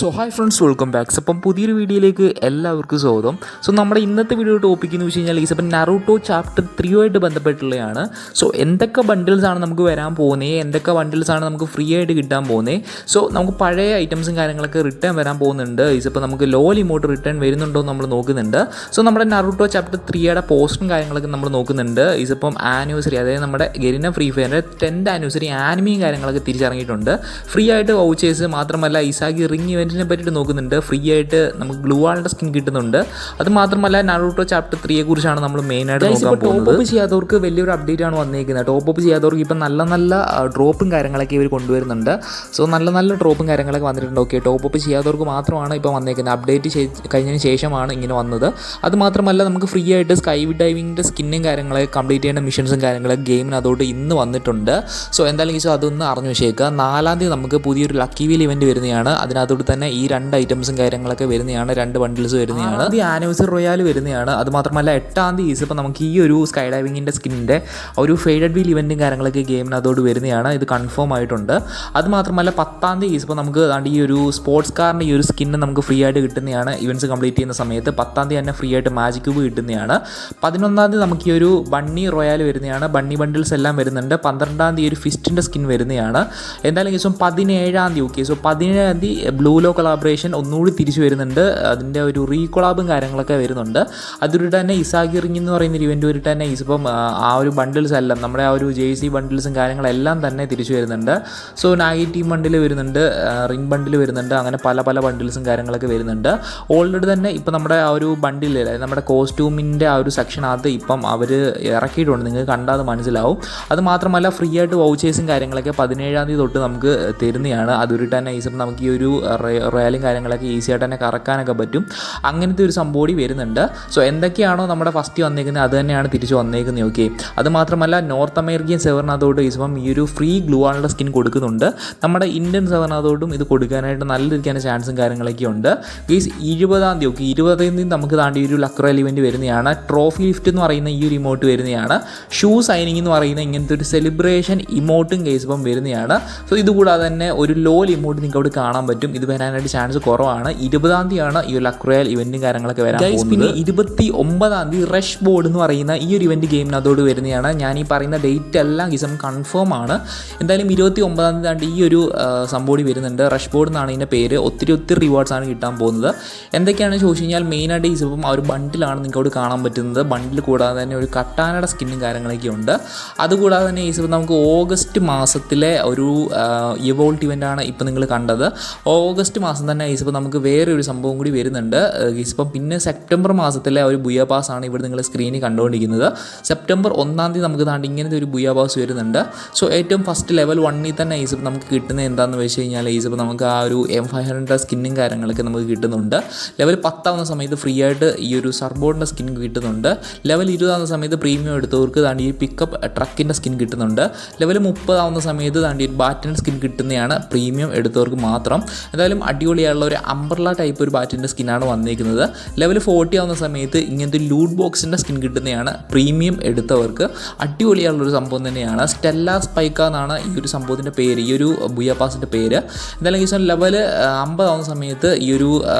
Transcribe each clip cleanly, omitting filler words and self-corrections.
So hi friends, welcome back. അപ്പം പുതിയൊരു വീഡിയോയിലേക്ക് എല്ലാവർക്കും സ്വാഗതം. സോ നമ്മുടെ ഇന്നത്തെ വീഡിയോ ടോപ്പിക് എന്ന് വെച്ച് കഴിഞ്ഞാൽ ഈസപ്പം നറൂട്ടോ ചാപ്റ്റർ 3 ആയിട്ട് ബന്ധപ്പെട്ടുള്ളതാണ്. സോ എന്തൊക്കെ ബണ്ടിൽസ് ആണ് നമുക്ക് വരാൻ പോകുന്നത്, എന്തൊക്കെ ബണ്ടിൽസ് ആണ് നമുക്ക് ഫ്രീ ആയിട്ട് കിട്ടാൻ പോകുന്നത്. സോ നമുക്ക് പഴയ ഐറ്റംസും കാര്യങ്ങളൊക്കെ റിട്ടേൺ വരാൻ പോകുന്നുണ്ട്. ഈസപ്പം നമുക്ക് ലോൽ ഇമോട്ട് റിട്ടേൺ വരുന്നുണ്ടോ എന്ന് നമ്മൾ നോക്കുന്നുണ്ട്. സോ നമ്മുടെ നറൂട്ടോ ചാപ്റ്റർ 3യുടെ പോസ്റ്റും കാര്യങ്ങളൊക്കെ നമ്മൾ നോക്കുന്നുണ്ട്. ഈസപ്പം ആനിവേഴ്സറി, അതായത് നമ്മുടെ ഗെരിന ഫ്രീ ഫയറിൻ്റെ 10th ആനിവേഴ്സറി ആനിമയും കാര്യങ്ങളൊക്കെ തിരിച്ചിറങ്ങിയിട്ടുണ്ട്. ഫ്രീ ആയിട്ട് വൗച്ചേഴ്സ് മാത്രമല്ല ഇസാഗി റിംഗ് ഇവൻറ്റിനെ പറ്റിയിട്ട് നോക്കുന്നുണ്ട്. ഫ്രീ ആയിട്ട് നമുക്ക് ഗ്ലൂ വാളിൻ്റെ സ്കിൻ കിട്ടുന്നുണ്ട്. അത് മാത്രമല്ല നറൂട്ടോ ചാപ്റ്റർ 3യെ കുറിച്ചാണ് നമ്മൾ മെയിനായിട്ട് നോക്കാൻ പോകുന്നത്. ടോപ്പ് അപ്പ് ചെയ്യാത്തവർക്ക് വലിയൊരു അപ്ഡേറ്റ് ആണ് വന്നിരിക്കുന്നത്. ടോപ്പ് അപ്പ് ചെയ്യാത്തവർക്ക് ഇപ്പം നല്ല നല്ല ഡ്രോപ്പും കാര്യങ്ങളൊക്കെ ഇവർ കൊണ്ടുവരുന്നുണ്ട്. സോ നല്ല നല്ല ഡ്രോപ്പും കാര്യങ്ങളൊക്കെ വന്നിട്ടുണ്ട്. ഓക്കെ, ടോപ്പ് അപ്പ് ചെയ്യാത്തവർക്ക് മാത്രമാണ് ഇപ്പോൾ വന്നേക്കുന്നത്. അപ്ഡേറ്റ് കഴിഞ്ഞതിന് ശേഷമാണ് ഇങ്ങനെ വന്നത്. അത് മാത്രമല്ല നമുക്ക് ഫ്രീ ആയിട്ട് സ്കൈ ഡൈവിങ്ങിൻ്റെ സ്കിന്നും കാര്യങ്ങളൊക്കെ കംപ്ലീറ്റ് ചെയ്യേണ്ട മിഷൻസും കാര്യങ്ങളൊക്കെ ഗെയിമിന് അതോട്ട് ഇന്ന് വന്നിട്ടുണ്ട്. സോ എന്തായാലും ഈസോ അതൊന്ന് അറിഞ്ഞു വെച്ചേക്കുക. 4-ാം തീയതി നമുക്ക് പുതിയൊരു ലക്കി വീൽ ഇവൻറ്റ് വരുന്നതാണ്. അതിനകത്തോട്ട് തന്നെ ഈ 2 ഐറ്റംസും കാര്യങ്ങളൊക്കെ വരുന്നതാണ്, 2 ബണ്ടിൽസ് വരുന്നതാണ്. ഈ ആനിവേഴ്സറി റോയാൽ വരുന്നതാണ്. അത് മാത്രമല്ല 8-ാം തീയതി ഇപ്പോൾ നമുക്ക് ഈ ഒരു സ്കൈ ഡൈവിങ്ങിൻ്റെ സ്കിന്നിൻ്റെ ഒരു ഫെയ്ഡഡ് വീൽ ഇവൻറ്റും കാര്യങ്ങളൊക്കെ ഗെയിമിന് അതോട് വരുന്നതാണ്. ഇത് കൺഫേം ആയിട്ടുണ്ട്. അത് മാത്രമല്ല 10-ാം തീയതി ഇപ്പോൾ നമുക്ക് ഈ ഒരു സ്പോർട്സ് കാറിൻ്റെ ഈ ഒരു സ്കിന്ന് നമുക്ക് ഫ്രീ ആയിട്ട് കിട്ടുന്നതാണ്. ഇവൻറ്റ്സ് കംപ്ലീറ്റ് ചെയ്യുന്ന സമയത്ത് 10-ാം തീയതി തന്നെ ഫ്രീ ആയിട്ട് മാജിക് ക്യൂബ് കിട്ടുന്നതാണ്. 11-ാം തീയതി നമുക്ക് ഈ ഒരു ബണ്ണി റോയാൽ വരുന്നതാണ്. ബണ്ണി ബണ്ടിൽസ് എല്ലാം വരുന്നുണ്ട്. 12-ാം തീയതി ഒരു ഫിസ്റ്റിൻ്റെ സ്കിൻ വരുന്നതാണ്. എന്തായാലും ദിവസം 17-ാം തീയതി. ഓക്കെ, സോ 17-ാം തീയതി ബ്ലൂ ലോ കൊളാബറേഷൻ ഒന്നുകൂടി തിരിച്ചു വരുന്നുണ്ട്. അതിൻ്റെ ഒരു റീകൊളാബും കാര്യങ്ങളൊക്കെ വരുന്നുണ്ട്. അതിലൂടെ തന്നെ ഇസാഗി റിംഗ് എന്ന് പറയുന്ന ഒരു ഇവൻറ്റ് വരിട്ട് തന്നെ ഇപ്പം ആ ഒരു ബണ്ടിൽസ് എല്ലാം നമ്മുടെ ആ ഒരു JC ബണ്ടിൽസും കാര്യങ്ങളെല്ലാം തന്നെ തിരിച്ചു വരുന്നുണ്ട്. സോ നാഗി ടീം ബണ്ടിൽ വരുന്നുണ്ട്, റിംഗ് ബണ്ടിൽ വരുന്നുണ്ട്, അങ്ങനെ പല പല ബണ്ടിൽസും കാര്യങ്ങളൊക്കെ വരുന്നുണ്ട്. ഓൾറെഡി തന്നെ ഇപ്പം നമ്മുടെ ആ ഒരു ബണ്ടിൽ, നമ്മുടെ കോസ്റ്റ്യൂമിൻ്റെ ആ ഒരു സെക്ഷനകത്ത് ഇപ്പം അവർ ഇറക്കിയിട്ടുണ്ട്. നിങ്ങൾക്ക് കണ്ടാൽ അത് മനസ്സിലാവും. അത് മാത്രമല്ല ഫ്രീ ആയിട്ട് വൗച്ചേഴ്സും കാര്യങ്ങളൊക്കെ 17-ാം തീയതി തൊട്ട് നമുക്ക് തരുന്നതാണ്. അതൊരിട്ട് തന്നെ ഈസം നമുക്ക് ഈ ഒരു റോയാലും കാര്യങ്ങളൊക്കെ ഈസി ആയിട്ട് തന്നെ കറക്കാനൊക്കെ പറ്റും. അങ്ങനത്തെ ഒരു സംഭവം വരുന്നുണ്ട്. സോ എന്തൊക്കെയാണോ നമ്മുടെ ഫസ്റ്റ് വന്നേക്കുന്നത് അത് തന്നെയാണ് തിരിച്ച് വന്നേക്കുന്നത്. ഓക്കെ, അത് മാത്രമല്ല നോർത്ത് അമേരിക്കൻ സെവറിനകത്തോട്ട് ഈസം ഈ ഒരു ഫ്രീ ഗ്ലൂ വാളിൻ്റെ സ്കിൻ കൊടുക്കുന്നുണ്ട്. നമ്മുടെ ഇന്ത്യൻ സെവറിനകത്തോട്ടും ഇത് കൊടുക്കാനായിട്ട് നല്ല രീതിക്കാൻ ചാൻസും കാര്യങ്ങളൊക്കെ ഉണ്ട്. ഗെയ്സ് 20-ാം തീയതി, ഓക്കെ, 20-ാം തീയതി നമുക്ക് താണ്ടി ഒരു ലക്ക് റോയൽ ഇവൻറ്റ് വരുന്നതാണ്. ട്രോഫി ലിഫ്റ്റ് എന്ന് പറയുന്ന ഈ ഒരു ഇമോട്ട് വരുന്നതാണ്. ഷൂ സൈനിങ് എന്ന് പറയുന്ന ഇങ്ങനത്തെ ഒരു സെലിബ്രേഷൻ ഇമോട്ടും ഗെയ്സ് ഇപ്പം വരുന്നതാണ്. സോ ഇതുകൂടാതെ തന്നെ ഒരു ലോൽ ഇമോട്ട് നിങ്ങൾക്ക് അവിടെ കാണാൻ പറ്റും. ഇത് വരാനായിട്ട് ചാൻസ് കുറവാണ്. 20-ാം തീയതിയാണ് ഈ ഒരു ലക്ക് റോയൽ ഇവൻറ്റും കാര്യങ്ങളൊക്കെ വരാൻ പോകുന്നത്. പിന്നെ 29-ാം തീയതി റഷ് ബോർഡ് എന്ന് പറയുന്ന ഈ ഒരു ഇവൻറ്റ് ഗെയിമിനകത്തോട് വരുന്നതാണ്. ഞാൻ ഈ പറയുന്ന ഡേറ്റ് എല്ലാം ഗീസം കൺഫേം ആണ്. എന്തായാലും 29-ാം തീയതി ഈ ഒരു സംഭവം വരുന്നുണ്ട്. റഷ് ബോർഡ് എന്നാണ് ഇതിൻ്റെ പേര്. ഒത്തിരി റിവാർഡ്സ് ആണ് കിട്ടാൻ പോകുന്നത്. എന്തൊക്കെയാണെന്ന് ചോദിച്ചു കഴിഞ്ഞാൽ മെയിനായിട്ട് ഇപ്പം ആ ഒരു ബണ്ടിലാണ് നിങ്ങൾക്ക് അവിടെ കാണാൻ പറ്റുന്നത്. ബണ്ടിൽ കൂടാതെ തന്നെ ഒരു കട്ടാനയുടെ സ്കിന്നും കാര്യങ്ങളൊക്കെ ഉണ്ട്. അതുകൂടാതെ തന്നെ ഈ നമുക്ക് ഓഗസ്റ്റ് മാസത്തിലെ ഒരു ഇവോൾട്ട് ഇവൻ്റാണ് ഇപ്പം നിങ്ങൾ കണ്ടത്. ഓഗസ്റ്റ് മാസം തന്നെ ഈസിപ്പം നമുക്ക് വേറെ ഒരു സംഭവം കൂടി വരുന്നുണ്ട്. ഈസിപ്പം പിന്നെ സെപ്റ്റംബർ മാസത്തിലെ ഒരു ബുയ പാസ് ആണ് ഇവിടെ നിങ്ങൾ സ്ക്രീനിൽ കണ്ടുകൊണ്ടിരിക്കുന്നത്. സെപ്റ്റംബർ 1-ാം തീയതി നമുക്ക് താണ്ടി ഇങ്ങനത്തെ ഒരു ബുയ പാസ് വരുന്നുണ്ട്. സോ ഏറ്റവും ഫസ്റ്റ് ലെവൽ 1-ൽ തന്നെ ഈസിപ്പം നമുക്ക് കിട്ടുന്നത് എന്താണെന്ന് വെച്ച് കഴിഞ്ഞാൽ ഈസിപ്പം നമുക്ക് ആ ഒരു M500 സ്കിന്നും കാര്യങ്ങളൊക്കെ നമുക്ക് കിട്ടുന്നുണ്ട്. ലെവൽ 10-ആവുന്ന സമയത്ത് ഫ്രീ ആയിട്ട് ഈ ഒരു സർബോർഡിൻ്റെ സ്കിൻ കിട്ടുന്നുണ്ട്. ലെവൽ 20-ആവുന്ന സമയത്ത് പ്രീമിയം എടുത്തവർക്ക് താണ്ടി ഈ പിക്കപ്പ് ട്രക്കിൻ്റെ സ്കിൻ കിട്ടുന്നുണ്ട്. ലെവൽ 30-ആവുന്ന സമയത്ത് താണ്ടി ഒരു ബാറ്റിൻ്റെ സ്കിൻ കിട്ടുന്നതാണ് പ്രീമിയം എടുത്തവർക്ക് മാത്രം. എന്തായാലും അടിപൊളിയായുള്ള ഒരു അംബ്രല ടൈപ്പ് ഒരു ബാറ്റിൻ്റെ സ്കിന്നാണ് വന്നിരിക്കുന്നത്. ലെവൽ 40-ആവുന്ന സമയത്ത് ഇങ്ങനത്തെ ലൂട്ട് ബോക്സിൻ്റെ സ്കിൻ കിട്ടുന്നതാണ് പ്രീമിയം എടുത്തവർക്ക്. അടിപൊളിയായുള്ളൊരു സംഭവം തന്നെയാണ്. സ്റ്റെല്ല സ്പൈക്ക എന്നാണ് ഈ ഒരു സംഭവത്തിൻ്റെ പേര്, ഈ ഒരു ബുയ പാസിൻ്റെ പേര്. എന്തായാലും ഈ ലെവൽ 50-ആവുന്ന സമയത്ത് ഈ ഒരു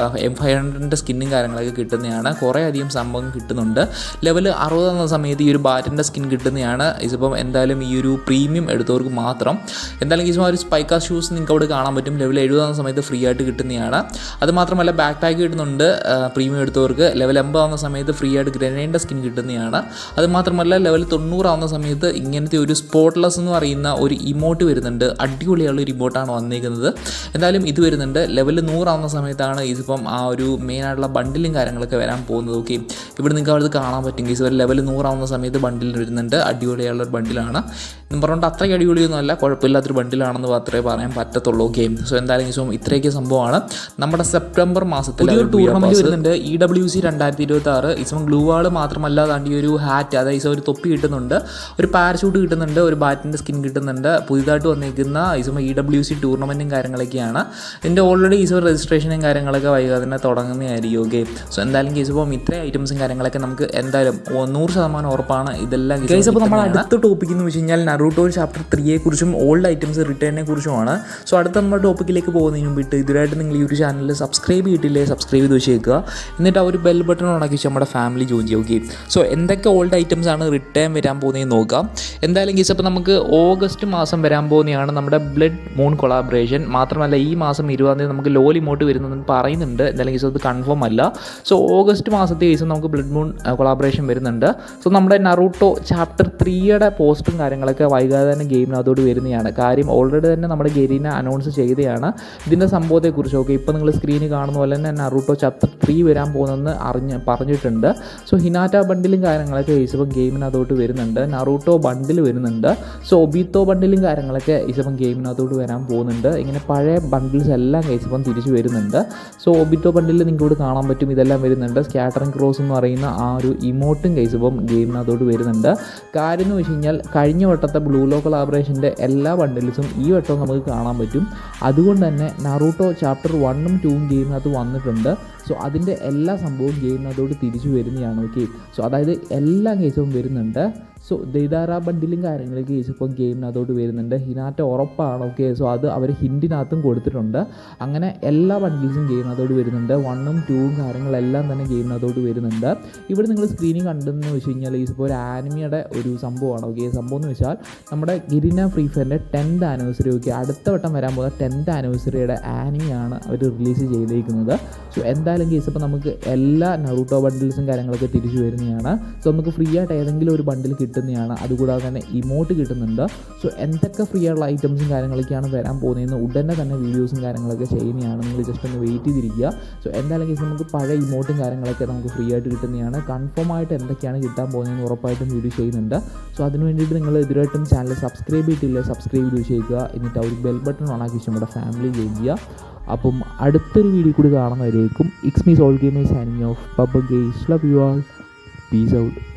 M500 സ്കിന്നും കാര്യങ്ങളൊക്കെ കിട്ടുന്നതാണ്. കുറേ അധികം സംഭവം കിട്ടുന്നുണ്ട്. ലെവൽ 60-ആവുന്ന സമയത്ത് ഈ ഒരു ബാറ്റിൻ്റെ സ്കിൻ കിട്ടുന്നതാണ്. ഇതിപ്പം എന്തായാലും ഈ ഒരു പ്രീമിയം എടുത്തവർക്ക് മാത്രം. എന്തായാലും ഈ ഒരു സ്പൈക്ക ഷൂസ് നിങ്ങൾക്ക് അവിടെ കാണാൻ പറ്റും. ലെവൽ 70-ആവുന്ന സമയത്ത് ഫ്രീ ആയിട്ട് കിട്ടുന്നതാണ്. അത് മാത്രമല്ല ബാക്ക് പാക്ക് കിട്ടുന്നുണ്ട് പ്രീമിയം എടുത്തവർക്ക്. ലെവൽ 80-ആവുന്ന സമയത്ത് ഫ്രീ ആയിട്ട് ഗ്രനേഡിൻ്റെ സ്കിൻ കിട്ടുന്നതാണ്. അത് മാത്രമല്ല ലെവൽ 90-ആവുന്ന സമയത്ത് ഇങ്ങനത്തെ ഒരു സ്പോട്ട്ലെസ് എന്ന് പറയുന്ന ഒരു ഇമോട്ട് വരുന്നുണ്ട്. അടിപൊളിയുള്ള ഒരു ഇമോട്ടാണ് വന്നിരിക്കുന്നത്. എന്തായാലും ഇത് വരുന്നുണ്ട്. ലെവൽ 100-ആവുന്ന സമയത്താണ് ഇതിപ്പം ആ ഒരു മെയിനായിട്ടുള്ള ബണ്ടിലും കാര്യങ്ങളൊക്കെ വരാൻ പോകുന്നത്. ഓക്കെ, ഇവിടെ നിങ്ങൾക്ക് അവിടെ കാണാൻ പറ്റും. ഗീസ് ഒരു ലെവൽ 100-ആവുന്ന സമയത്ത് ബണ്ടിൽ വരുന്നുണ്ട്. അടിപൊളിയുള്ള ഒരു ബണ്ടിലാണ്. എന്ന് പറഞ്ഞുകൊണ്ട് അത്രയ്ക്ക് അടിപൊളിയൊന്നുമല്ല, കുഴപ്പമില്ലാത്തൊരു ബണ്ടിലാണെന്ന് മാത്രമേ പറയാൻ പറ്റത്തുള്ളൂ. ഗെയിം സോ എന്തായാലും ഇത്രയൊക്കെ സംഭവമാണ്. നമ്മുടെ സെപ്റ്റംബർ മാസത്തിൽ ഒരു ടൂർണമെൻറ്റ് വരുന്നുണ്ട്. EWC 2026. ഇസം ഗ്ലൂ വാൾ മാത്രമല്ല താണ്ടി ഒരു ഹാറ്റ്, അതായത് ഒരു തൊപ്പി കിട്ടുന്നുണ്ട്, ഒരു പാരഷൂട്ട് കിട്ടുന്നുണ്ട്, ഒരു ബാറ്റിൻ്റെ സ്കിൻ കിട്ടുന്നുണ്ട്. പുതിയതായിട്ട് വന്നിരിക്കുന്ന EWC ടൂർണമെൻറ്റും കാര്യങ്ങളൊക്കെയാണ്. ഇതിൻ്റെ ഓൾറെഡി രജിസ്ട്രേഷനും കാര്യങ്ങളൊക്കെ വൈകാതെ തന്നെ തുടങ്ങുന്നതായിരിക്കും. ഓക്കെ, സോ എന്തായാലും ഇപ്പം ഇത്രയും ഐറ്റംസും കാര്യങ്ങളൊക്കെ നമുക്ക് എന്തായാലും 100% ഉറപ്പാണ് ഇതെല്ലാം. അപ്പോൾ നമ്മൾ അടുത്ത ടോപ്പിക് എന്ന് വെച്ച് കഴിഞ്ഞാൽ നറൂട്ടോ ചാപ്റ്റർ 3 കുറിച്ചും ഓൾഡ് ഐറ്റംസ് റിട്ടേണിനെ കുറിച്ചുമാണ്. സോ അടുത്ത നമ്മുടെ ടോപ്പിക്കിലേക്ക് പോകുന്നതിന് മുമ്പിട്ട് ഇത് ഇതുവരെയായിട്ട് നിങ്ങൾ ഈ ഒരു ചാനൽ സബ്സ്ക്രൈബ് ചെയ്തിട്ടില്ലേ, സബ്സ്ക്രൈബ് ചെയ്ത് വെച്ചേക്കുക. എന്നിട്ട് ആ ഒരു ബെൽ ബട്ടൺ ഓണാക്കി വെച്ച് നമ്മുടെ ഫാമിലി ജോയിൻ ചെയ്യും. ഓക്കെ, സോ എന്തൊക്കെ ഓൾഡ് ഐറ്റംസ് ആണ് റിട്ടേൺ വരാൻ പോകുന്നതെന്ന് നോക്കാം. എന്തായാലും ഗീസ് അപ്പോൾ നമുക്ക് ഓഗസ്റ്റ് മാസം വരാൻ പോകുന്നതാണ് നമ്മുടെ ബ്ലഡ് മൂൺ കൊളാബറേഷൻ. മാത്രമല്ല ഈ മാസം 20-ാം തീയതി നമുക്ക് ലോൽ ഇമോട്ട് വരുന്നതെന്ന് പറയുന്നുണ്ട്. എന്തായാലും ഗീസ് അത് കൺഫേം അല്ല. സോ ഓഗസ്റ്റ് മാസത്തെ ഗീസ് നമുക്ക് ബ്ലഡ് മൂൺ കൊളാബറേഷൻ വരുന്നുണ്ട്. സോ നമ്മുടെ നറൂട്ടോ ചാപ്റ്റർ 3യുടെ പോസ്റ്റും കാര്യങ്ങളൊക്കെ വൈകാതെ തന്നെ ഗെയിമിനകത്തോട് വരുന്നതാണ്. കാര്യം ഓൾറെഡി തന്നെ നമ്മുടെ ഗരീന അനൗൺസ് ചെയ്തതാണ് ഇതിൻ്റെ സംഭവത്തെക്കുറിച്ച്. ഓക്കെ, ഇപ്പോൾ നിങ്ങൾ സ്ക്രീനിൽ കാണുന്ന പോലെ തന്നെ നറൂട്ടോ ചാപ്റ്റർ 3 വരാൻ പോകുന്നതെന്ന് പറഞ്ഞിട്ടുണ്ട്. സോ ഹിനാറ്റ ബണ്ടിലും കാര്യങ്ങളൊക്കെ ഈസിപ്പം ഗെയിമിനകത്തോട്ട് വരുന്നുണ്ട്. നറൂട്ടോ ബണ്ടിൽ വരുന്നുണ്ട്. സോ ഒബീത്തോ ബണ്ടിലും കാര്യങ്ങളൊക്കെ ഈസിപ്പം ഗെയിമിനകത്തോട്ട് വരാൻ പോകുന്നുണ്ട്. ഇങ്ങനെ പഴയ ബണ്ടിൽസ് എല്ലാം ഈസിപ്പം തിരിച്ച് വരുന്നുണ്ട്. സോ ഒബീത്തോ ബണ്ടിൽ നിങ്ങൾക്ക് ഇവിടെ കാണാൻ പറ്റും, ഇതെല്ലാം വരുന്നുണ്ട്. സ്കാറ്ററിംഗ് ക്രോസ് എന്ന് പറയുന്ന ആ ഒരു ഇമോട്ടും ഈസിപ്പം ഗെയിമിനകത്തോട്ട് വരുന്നുണ്ട്. കാര്യം എന്ന് വെച്ച് കഴിഞ്ഞാൽ കഴിഞ്ഞ വട്ടത്തെ ബ്ലൂ ലോ കൊളാബറേഷൻ്റെ എല്ലാ ബണ്ടിൽസും ഈ വട്ടവും നമുക്ക് കാണാൻ പറ്റും. അതുകൊണ്ട് തന്നെ നറൂട്ടോ ചാപ്റ്റർ 1ഉം 2ഉം ഗെയിമിനകത്ത് വന്നിട്ടുണ്ട്. സോ അതിൻ്റെ എല്ലാ സംഭവവും ഗെയിമിനകത്തോട് തിരിച്ചു വരുന്നതാണ്. ഓക്കെ, സോ അതായത് എല്ലാ കേസും വരുന്നുണ്ട്. സോ ദൈതാര ബണ്ടിലും കാര്യങ്ങളൊക്കെ കേസ് ഇപ്പം ഗെയിമിനകത്തോട്ട് വരുന്നുണ്ട്. ഹിനാറ്റ ഉറപ്പാണ്. ഓക്കെ, സോ അത് അവർ ഹിൻറ്റിനകത്തും കൊടുത്തിട്ടുണ്ട്. അങ്ങനെ എല്ലാ ബണ്ടിൽസും ഗെയിമിനകത്തോട്ട് വരുന്നുണ്ട്. 1ഉം 2ഉം കാര്യങ്ങളെല്ലാം തന്നെ ഗെയിമിനകത്തോട്ട് വരുന്നുണ്ട്. ഇവിടെ നിങ്ങൾ സ്ക്രീനിൽ കണ്ടെന്ന് വെച്ച് കഴിഞ്ഞാൽ ഇപ്പോൾ ഒരു ആനിമിയുടെ ഒരു സംഭവമാണ്. ഓക്കെ, സംഭവം എന്ന് വെച്ചാൽ നമ്മുടെ ഗിരിന ഫ്രീ ഫയറിൻ്റെ 10th ആനിവേഴ്സറി. ഓക്കെ, അടുത്ത വട്ടം വരാൻ പോകുന്ന 10th ആനിവേഴ്സറിയുടെ ആനിമിയാണ് അവർ റിലീസ് ചെയ്തേക്കുന്നത്. സോ എന്തായാലും കേസ് ഇപ്പോൾ നമുക്ക് എല്ലാ നറൂട്ടോ ബണ്ടിൽസും കാര്യങ്ങളൊക്കെ തിരിച്ചു വരുന്നതാണ്. സോ നമുക്ക് ഫ്രീ ആയിട്ട് ഏതെങ്കിലും ഒരു ബണ്ടിൽ കിട്ടുന്നതാണ്. അതുകൂടാതെ തന്നെ ഇമോട്ട് കിട്ടുന്നുണ്ട്. സോ എന്തൊക്കെ ഫ്രീ ആയിട്ടുള്ള ഐറ്റംസും കാര്യങ്ങളൊക്കെയാണ് വരാൻ പോകുന്നതെന്ന് ഉടനെ തന്നെ വീഡിയോസും കാര്യങ്ങളൊക്കെ ചെയ്യുന്നതാണ്. നിങ്ങൾ ജസ്റ്റ് ഒന്ന് വെയിറ്റ് ചെയ്തിരിക്കുക. സോ എന്തായാലും കേസ് നമുക്ക് പഴയ ഇമോട്ടും കാര്യങ്ങളൊക്കെ നമുക്ക് ഫ്രീ ആയിട്ട് കിട്ടുന്നതാണ്. കൺഫേം ആയിട്ട് എന്തൊക്കെയാണ് കിട്ടാൻ പോകുന്നതെന്ന് ഉറപ്പായിട്ടും വീഡിയോ ചെയ്യുന്നുണ്ട്. സോ അതിന് വേണ്ടിയിട്ട് നിങ്ങൾ ഇതിലായിട്ടും ചാനൽ സബ്സ്ക്രൈബ് ചെയ്തിട്ടില്ല, സബ്സ്ക്രൈബ് ചെയ്ത് ചെയ്യുക. എന്നിട്ട് ആ ഒരു ബെൽ ബട്ടൺ ഓണാക്കി വെച്ച് നമ്മുടെ ഫാമിലി ജോയിൻ ചെയ്യുക. അപ്പം അടുത്തൊരു വീഡിയോ കൂടി കാണുന്നവരേക്കും it's me soul gamers signing off. Bye guys, love you all, peace out.